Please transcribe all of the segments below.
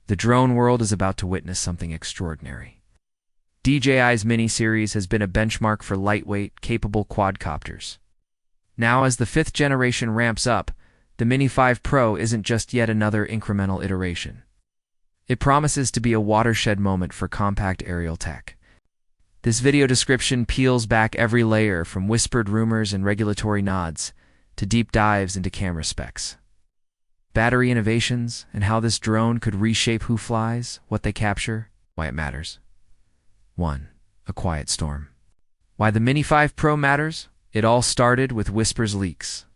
The drone world is about to witness something extraordinary. DJI's Mini series has been a benchmark for lightweight, capable quadcopters. Now, as the fifth generation ramps up, the Mini 5 Pro isn't just yet another incremental iteration. It promises to be a watershed moment for compact aerial tech. This video description peels back every layer, from whispered rumors and regulatory nods to deep dives into camera specs, battery innovations, and how this drone could reshape who flies, what they capture, why it matters. 1. A quiet storm. Why the Mini 5 Pro matters? It all started with whispers leaks.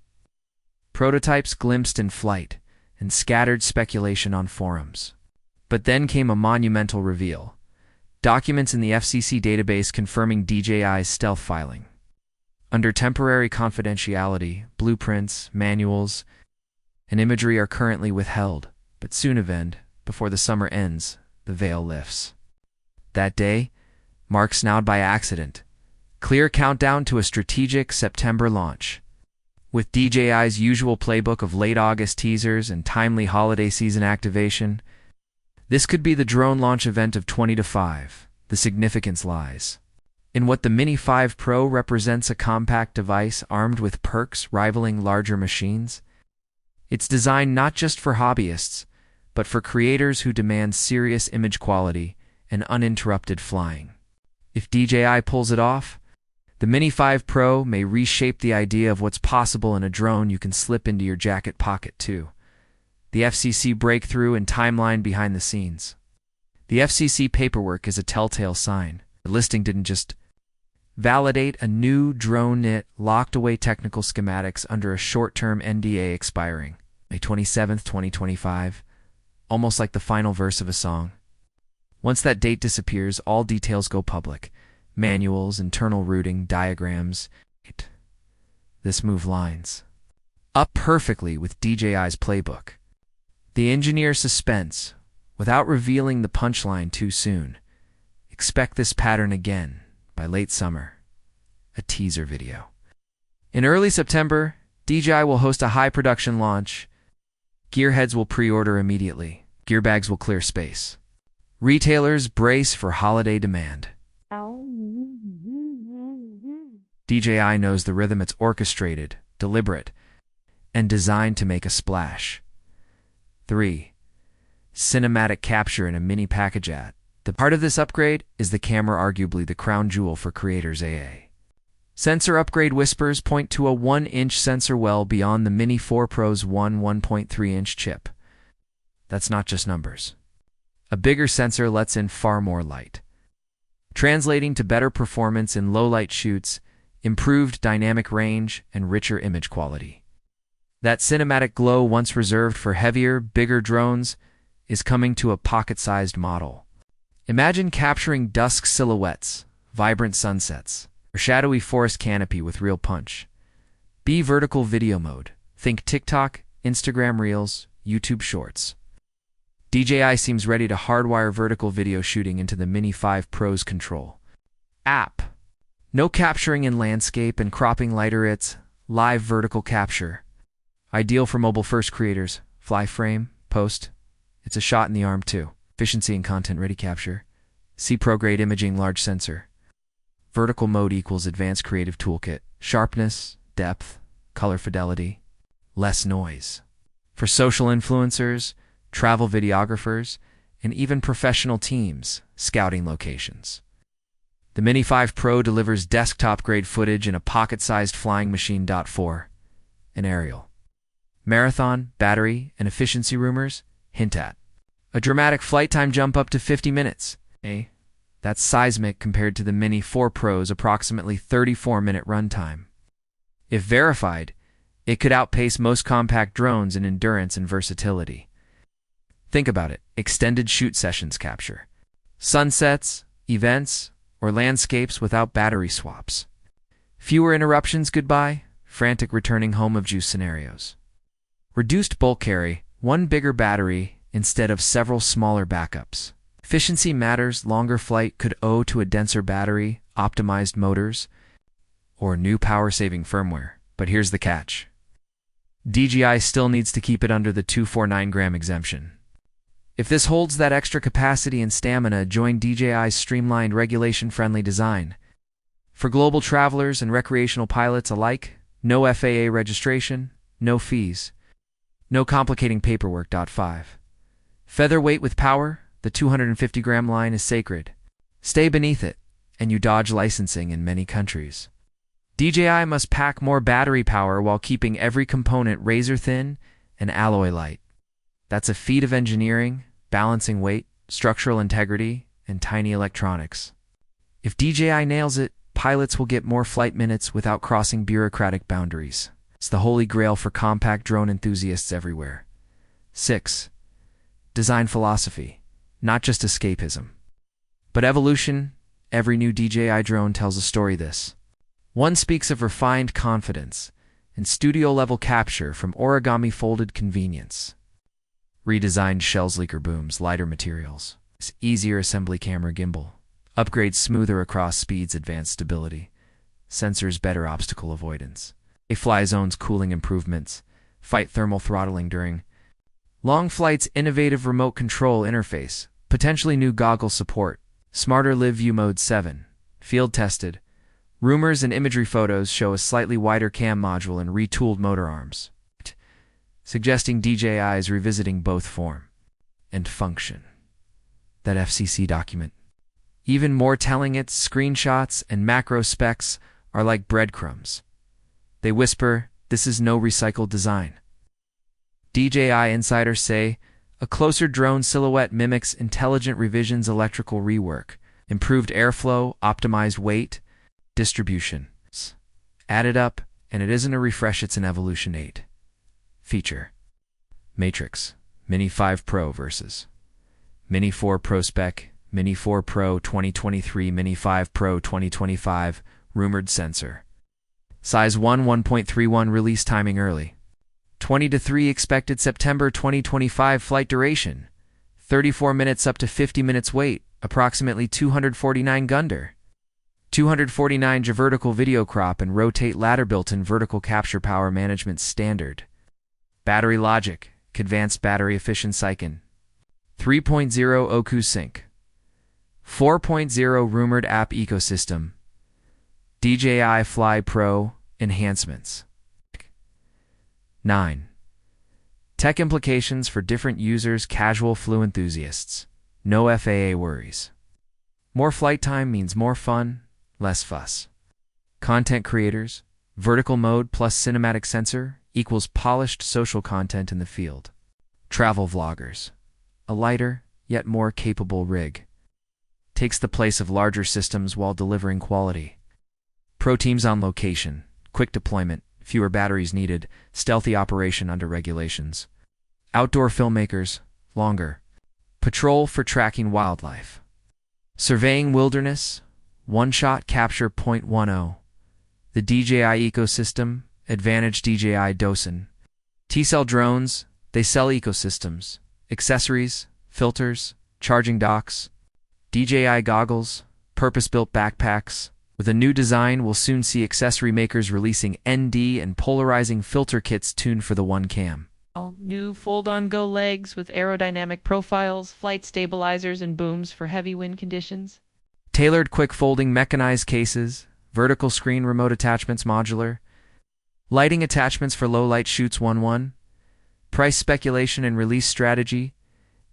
Prototypes glimpsed in flight, and scattered speculation on forums. But then came a monumental reveal. Documents in the FCC database confirming DJI's stealth filing. Under temporary confidentiality, blueprints, manuals, and imagery are currently withheld, but soon event, before the summer ends, the veil lifts. That day marks now by accident. Clear countdown to a strategic September launch. With DJI's usual playbook of late August teasers and timely holiday season activation, this could be the drone launch event of 2025. The significance lies in what the Mini 5 Pro represents: a compact device armed with perks rivaling larger machines. It's designed not just for hobbyists, but for creators who demand serious image quality and uninterrupted flying. If DJI pulls it off, the Mini 5 Pro may reshape the idea of what's possible in a drone you can slip into your jacket pocket too. The FCC breakthrough and timeline behind the scenes. The FCC paperwork is a telltale sign. The listing didn't just validate a new drone, it locked away technical schematics under a short-term NDA expiring May 27, 2025, almost like the final verse of a song. Once that date disappears, all details go public. Manuals, internal routing, diagrams. This move lines up perfectly with DJI's playbook. The engineer suspense, without revealing the punchline too soon. Expect this pattern again by late summer. A teaser video. In early September, DJI will host a high production launch. Gearheads will pre-order immediately. Gearbags will clear space. Retailers brace for holiday demand. DJI knows the rhythm. It's orchestrated, deliberate, and designed to make a splash. 3. Cinematic capture in a mini package. At the heart of this upgrade is the camera, arguably the crown jewel for creators. Sensor upgrade whispers point to a 1-inch sensor well beyond the Mini 4 Pro's 1.3-inch chip. That's not just numbers. A bigger sensor lets in far more light, translating to better performance in low-light shoots, improved dynamic range, and richer image quality. That cinematic glow, once reserved for heavier, bigger drones, is coming to a pocket-sized model. Imagine capturing dusk silhouettes, vibrant sunsets, or shadowy forest canopy with real punch. Be vertical video mode. Think TikTok, Instagram Reels, YouTube Shorts. DJI seems ready to hardwire vertical video shooting into the Mini 5 Pro's control app. No capturing in landscape and cropping lighter, it's live vertical capture. Ideal for mobile-first creators. Fly frame, post. It's a shot in the arm too. Efficiency and content-ready capture. See pro-grade imaging, large sensor. Vertical mode equals advanced creative toolkit. Sharpness, depth, color fidelity, less noise. For social influencers, travel videographers, and even professional teams scouting locations. The Mini 5 Pro delivers desktop-grade footage in a pocket-sized flying machine. 4. An aerial. Marathon, battery, and efficiency rumors hint at a dramatic flight time jump up to 50 minutes. That's seismic compared to the Mini 4 Pro's approximately 34-minute runtime. If verified, it could outpace most compact drones in endurance and versatility. Think about it. Extended shoot sessions capture. Sunsets, events, or landscapes without battery swaps. Fewer interruptions. Goodbye. Frantic returning home of juice scenarios. Reduced bulk carry. One bigger battery instead of several smaller backups. Efficiency matters. Longer flight could owe to a denser battery, optimized motors, or new power-saving firmware. But here's the catch. DJI still needs to keep it under the 249-gram exemption. If this holds that extra capacity and stamina, join DJI's streamlined, regulation-friendly design. For global travelers and recreational pilots alike, no FAA registration, no fees, no complicating paperwork. 5. Featherweight with power, the 250-gram line is sacred. Stay beneath it, and you dodge licensing in many countries. DJI must pack more battery power while keeping every component razor-thin and alloy light. That's a feat of engineering, balancing weight, structural integrity, and tiny electronics. If DJI nails it, pilots will get more flight minutes without crossing bureaucratic boundaries. It's the holy grail for compact drone enthusiasts everywhere. 6. Design philosophy, not just escapism, but evolution. Every new DJI drone tells a story. This one speaks of refined confidence and studio-level capture from origami-folded convenience. Redesigned shells, leaker booms, lighter materials, easier assembly, camera gimbal, upgrades, smoother across speeds, advanced stability, sensors, better obstacle avoidance, fly zones, cooling improvements, fight thermal throttling during long flights, innovative remote control interface, potentially new goggle support, smarter live view mode. 7. Field tested. Rumors and imagery photos show a slightly wider cam module and retooled motor arms, suggesting DJI is revisiting both form and function. That FCC document. Even more telling, its screenshots and macro specs are like breadcrumbs. They whisper, this is no recycled design. DJI insiders say, a closer drone silhouette mimics intelligent revisions, electrical rework, improved airflow, optimized weight, distribution. Added up, and it isn't a refresh, it's an evolution. 8. Feature. Matrix. Mini 5 Pro versus Mini 4 Pro spec. Mini 4 Pro 2023, Mini 5 Pro 2025, rumored sensor. Size 1.31, release timing early. 20-3 expected September 2025, flight duration 34 minutes up to 50 minutes, weight approximately 249 gunder. 249 J vertical video crop and rotate ladder, built-in vertical capture, power management standard. Battery logic, advanced battery efficient cycling. 3.0 Oku sync. 4.0 rumored app ecosystem. DJI Fly Pro enhancements. 9. Tech implications for different users, casual, flu enthusiasts. No FAA worries. More flight time means more fun, less fuss. Content creators, vertical mode plus cinematic sensor equals polished social content in the field. Travel vloggers, a lighter yet more capable rig, takes the place of larger systems while delivering quality. Pro teams on location, quick deployment, fewer batteries needed, stealthy operation under regulations. Outdoor filmmakers, longer. Patrol for tracking wildlife. Surveying wilderness, one-shot capture. 0.10. The DJI ecosystem, advantage. DJI Dosen. T-cell drones, they sell ecosystems, accessories, filters, charging docks. DJI goggles, purpose-built backpacks. With a new design, we'll soon see accessory makers releasing ND and polarizing filter kits tuned for the one cam. New fold-on-go legs with aerodynamic profiles, flight stabilizers, and booms for heavy wind conditions. Tailored quick folding mechanized cases, vertical screen remote attachments, modular. Lighting attachments for low light shoots. 1.1. Price speculation and release strategy.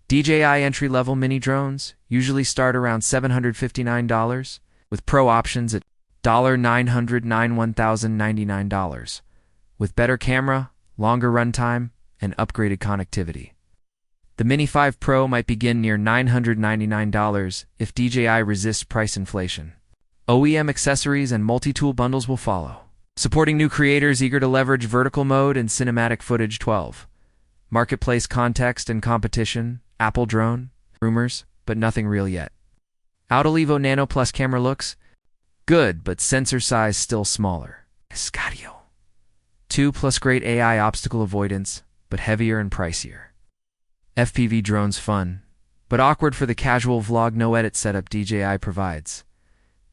DJI entry-level mini drones usually start around $759, with pro options at $999, with better camera, longer runtime, and upgraded connectivity. The Mini 5 Pro might begin near $999 if DJI resists price inflation. OEM accessories and multi-tool bundles will follow, supporting new creators eager to leverage vertical mode and cinematic footage. 12. Marketplace context and competition. Apple drone, rumors, but nothing real yet. Autolevo Nano Plus camera looks good, but sensor size still smaller. Escadio 2 Plus great AI obstacle avoidance, but heavier and pricier. FPV drones fun, but awkward for the casual vlog. No edit setup DJI provides.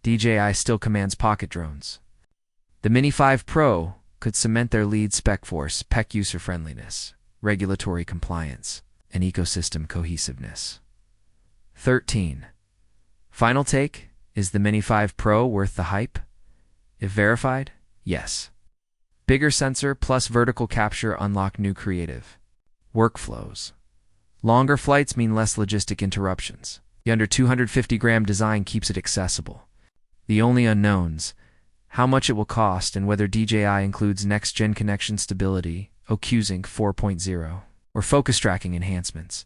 DJI still commands pocket drones. The Mini 5 Pro could cement their lead spec: force, PEC user friendliness, regulatory compliance. and ecosystem cohesiveness. 13. Final take, is the Mini 5 Pro worth the hype? If verified, yes. Bigger sensor plus vertical capture unlock new creative workflows. Longer flights mean less logistic interruptions. The under 250-gram design keeps it accessible. The only unknowns, how much it will cost and whether DJI includes next-gen connection stability, OcuSync 4.0, or focus tracking enhancements.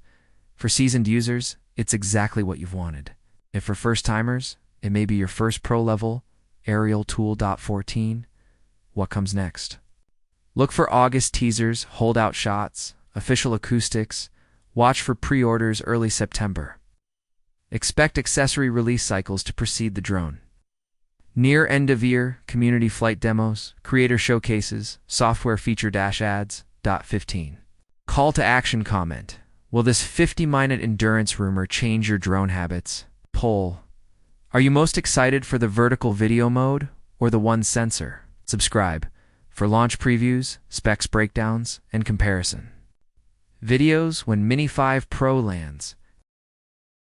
For seasoned users, it's exactly what you've wanted. If for first-timers, it may be your first pro-level aerial tool. 14. What comes next? Look for August teasers, holdout shots, official acoustics. Watch for pre-orders early September. Expect accessory release cycles to precede the drone. Near end-of-year, community flight demos, creator showcases, software feature ads. 15. Call to action comment. Will this 50-minute endurance rumor change your drone habits? Poll. Are you most excited for the vertical video mode or the one sensor? Subscribe for launch previews, specs breakdowns, and comparison. Videos when Mini 5 Pro lands.